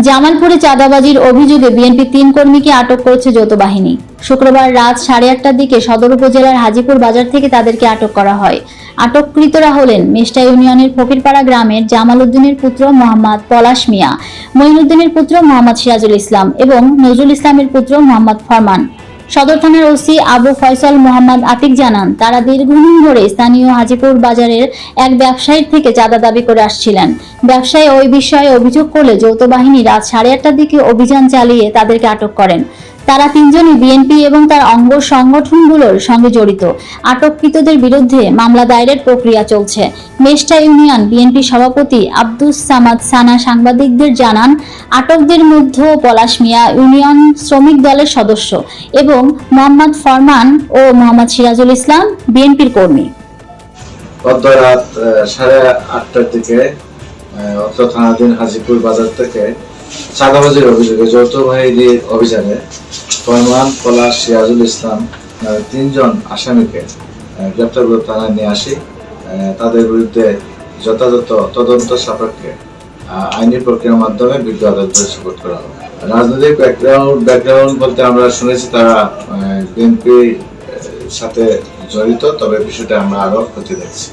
জামালপুরে চাঁদাবাজির অভিযোগে বিএনপি ৩ কর্মীকে আটক করেছে যৌথ বাহিনী। শুক্রবার রাত 8:30টার দিকে সদর উপজেলার হাজীপুর বাজার থেকে তাদেরকে আটক করা হয়। আটককৃতরা হলেন মেষ্টা ইউনিয়নের ফকিরপাড়া গ্রামের জামাল উদ্দিনের পুত্র মোহাম্মদ পলাশ মিয়া, মঈনুদ্দিনের পুত্র মোহাম্মদ সিরাজুল ইসলাম এবং নজরুল ইসলামের পুত্র মোহাম্মদ ফরমান। সদর থানার ওসি আবু ফয়সাল মোহাম্মদ আতিক জানান, তারা দীর্ঘদিন ধরে স্থানীয় হাজীপুর বাজারের এক ব্যবসায়ীর থেকে চাঁদা দাবি করে আসছিলেন। ব্যবসায়ী ওই বিষয়ে অভিযোগ করলে যৌথ বাহিনী রাত 8:30টার দিকে অভিযান চালিয়ে তাদেরকে আটক করেন। তারা তিনজনই বিএনপি এবং তার অঙ্গ সংগঠনগুলোর সঙ্গে জড়িত। আটককৃতদের বিরুদ্ধে মামলা দায়েরের প্রক্রিয়া চলছে। মেষ্টা ইউনিয়ন বিএনপি সভাপতি আব্দুস সামাদ সানা সাংবাদিকদের জানান, আটকদের মধ্যে পলাশ মিয়া ইউনিয়ন শ্রমিক দলের সদস্য এবং মোহাম্মদ ফরমান ও মোহাম্মদ সিরাজুল ইসলাম বিএনপির কর্মী। গত রাত 8:30টার দিকে অত্র থানাধীন হাজীপুর বাজার থেকে চাঁদাবাজির অভিযোগে যৌথ বাহিনীর অভিযানে ফরমান, পলাশ, সিরাজুল ইসলাম তিনজন আসামিকে গ্রেপ্তার করে থানায় নিয়ে আসি। তাদের বিরুদ্ধে যথাযথ তদন্ত সাপেক্ষে আইনি প্রক্রিয়ার মাধ্যমে বিজ্ঞ আদালতে সুপোর্ট করা হবে। রাজনৈতিক ব্যাকগ্রাউন্ড বলতে আমরা শুনেছি তারা বিএনপির সাথে জড়িত, তবে বিষয়টা আমরা আরো খতিয়ে দেখছি।